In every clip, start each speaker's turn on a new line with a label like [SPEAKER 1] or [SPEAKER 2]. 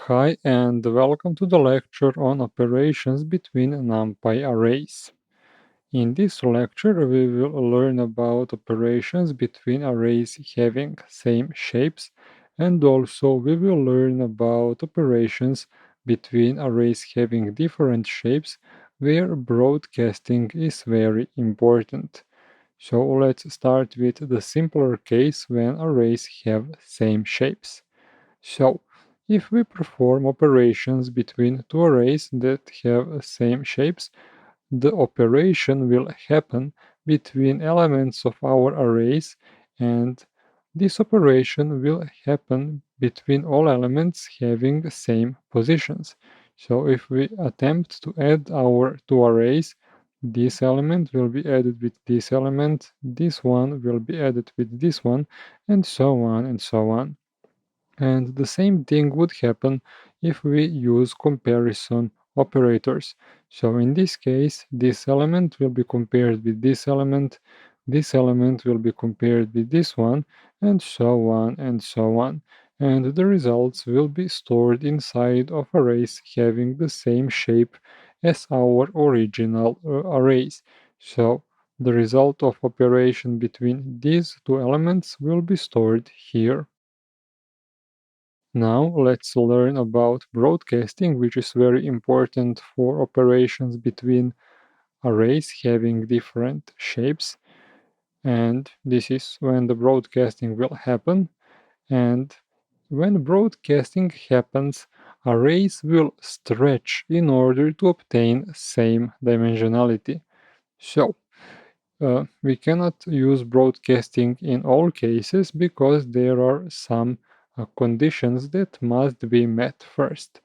[SPEAKER 1] Hi and welcome to the lecture on operations between Numpy arrays. In this lecture we will learn about operations between arrays having same shapes, and also we will learn about operations between arrays having different shapes where broadcasting is very important. So let's start with the simpler case when arrays have same shapes. So, if we perform operations between two arrays that have same shapes, the operation will happen between elements of our arrays, and this operation will happen between all elements having same positions. So if we attempt to add our two arrays, this element will be added with this element, this one will be added with this one, and so on and so on. And the same thing would happen if we use comparison operators. So in this case, this element will be compared with this element will be compared with this one, and so on and so on. And the results will be stored inside of arrays having the same shape as our original arrays. So the result of operation between these two elements will be stored here. Now let's learn about broadcasting, which is very important for operations between arrays having different shapes. And this is when the broadcasting will happen. And when broadcasting happens, arrays will stretch in order to obtain same dimensionality. So we cannot use broadcasting in all cases because there are some conditions that must be met first.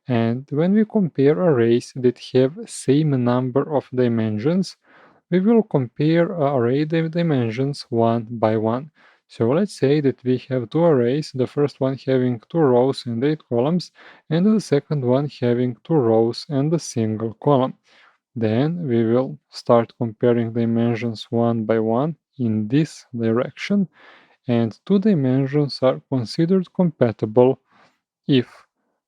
[SPEAKER 1] And when we compare arrays that have same number of dimensions, we will compare array dimensions one by one. So let's say that we have two arrays, the first one having two rows and 8 columns, and the second one having two rows and a single column. Then we will start comparing dimensions one by one in this direction, and two dimensions are considered compatible if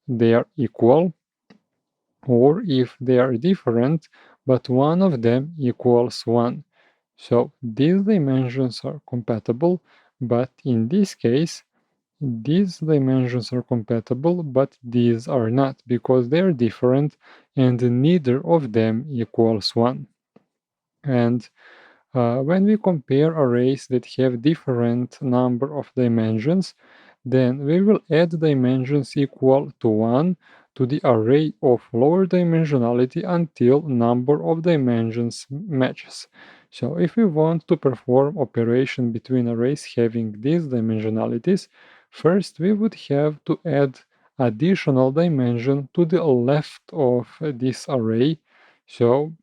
[SPEAKER 1] they are equal or if they are different but one of them equals 1. So these dimensions are compatible, but in this case these dimensions are compatible, but these are not, because they are different and neither of them equals 1. And when we compare arrays that have different number of dimensions, then we will add dimensions equal to 1 to the array of lower dimensionality until number of dimensions matches. So if we want to perform operation between arrays having these dimensionalities, first we would have to add additional dimension to the left of this array. So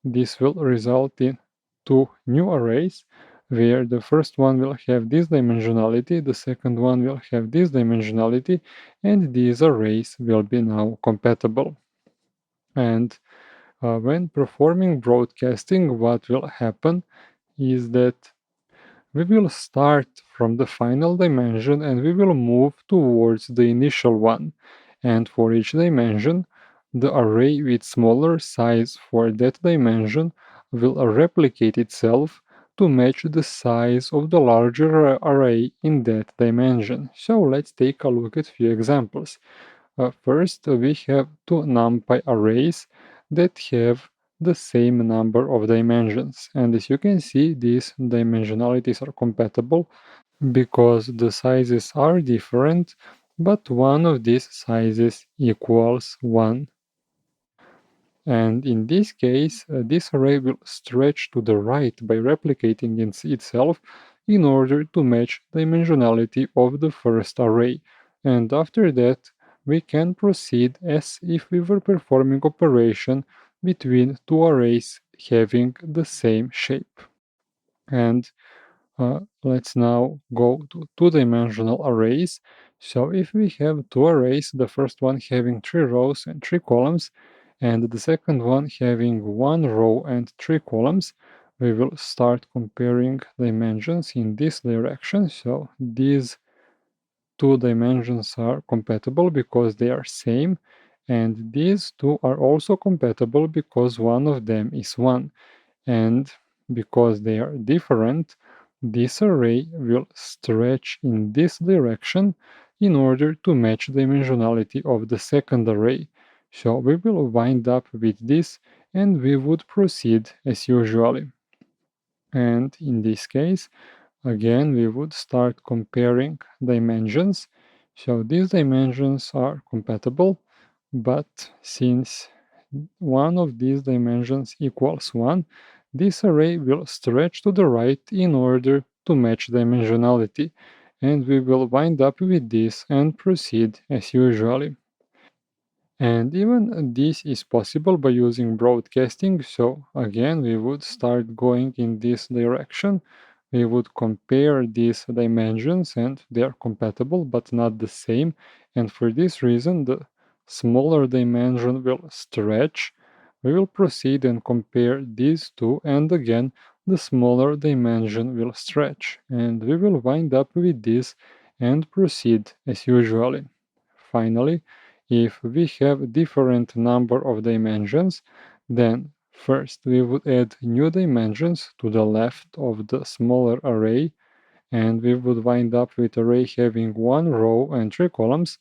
[SPEAKER 1] this will result in two new arrays, where the first one will have this dimensionality, the second one will have this dimensionality, and these arrays will be now compatible. And when performing broadcasting, what will happen is that we will start from the final dimension and we will move towards the initial one. And for each dimension, the array with smaller size for that dimension will replicate itself to match the size of the larger array in that dimension. So let's take a look at few examples. First, we have two NumPy arrays that have the same number of dimensions. And as you can see, these dimensionalities are compatible because the sizes are different, but one of these sizes equals 1. And in this case, this array will stretch to the right by replicating itself in order to match dimensionality of the first array. And after that, we can proceed as if we were performing operation between two arrays having the same shape. And let's now go to two-dimensional arrays. So if we have two arrays, the first one having 3 rows and 3 columns, and the second one having 1 row and 3 columns, we will start comparing dimensions in this direction. So these two dimensions are compatible because they are same, and these two are also compatible because one of them is 1. And because they are different, this array will stretch in this direction in order to match the dimensionality of the second array. So we will wind up with this and we would proceed as usually. And in this case, again, we would start comparing dimensions. So these dimensions are compatible, but since one of these dimensions equals 1, this array will stretch to the right in order to match dimensionality, and we will wind up with this and proceed as usually. And even this is possible by using broadcasting. So again, we would start going in this direction. We would compare these dimensions and they are compatible but not the same. And for this reason, the smaller dimension will stretch. We will proceed and compare these two, and again, the smaller dimension will stretch. And we will wind up with this and proceed as usually. Finally, if we have different number of dimensions, then first we would add new dimensions to the left of the smaller array, and we would wind up with array having 1 row and 3 columns.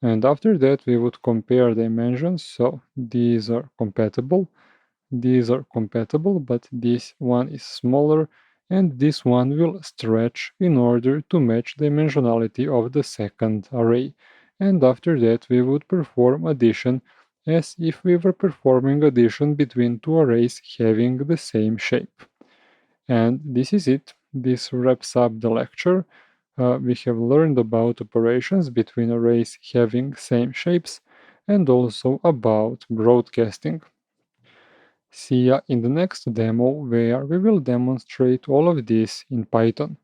[SPEAKER 1] And after that we would compare dimensions, so these are compatible, but this one is smaller and this one will stretch in order to match the dimensionality of the second array. And after that we would perform addition as if we were performing addition between two arrays having the same shape. And this is it. This wraps up the lecture. We have learned about operations between arrays having same shapes and also about broadcasting. See ya in the next demo where we will demonstrate all of this in Python.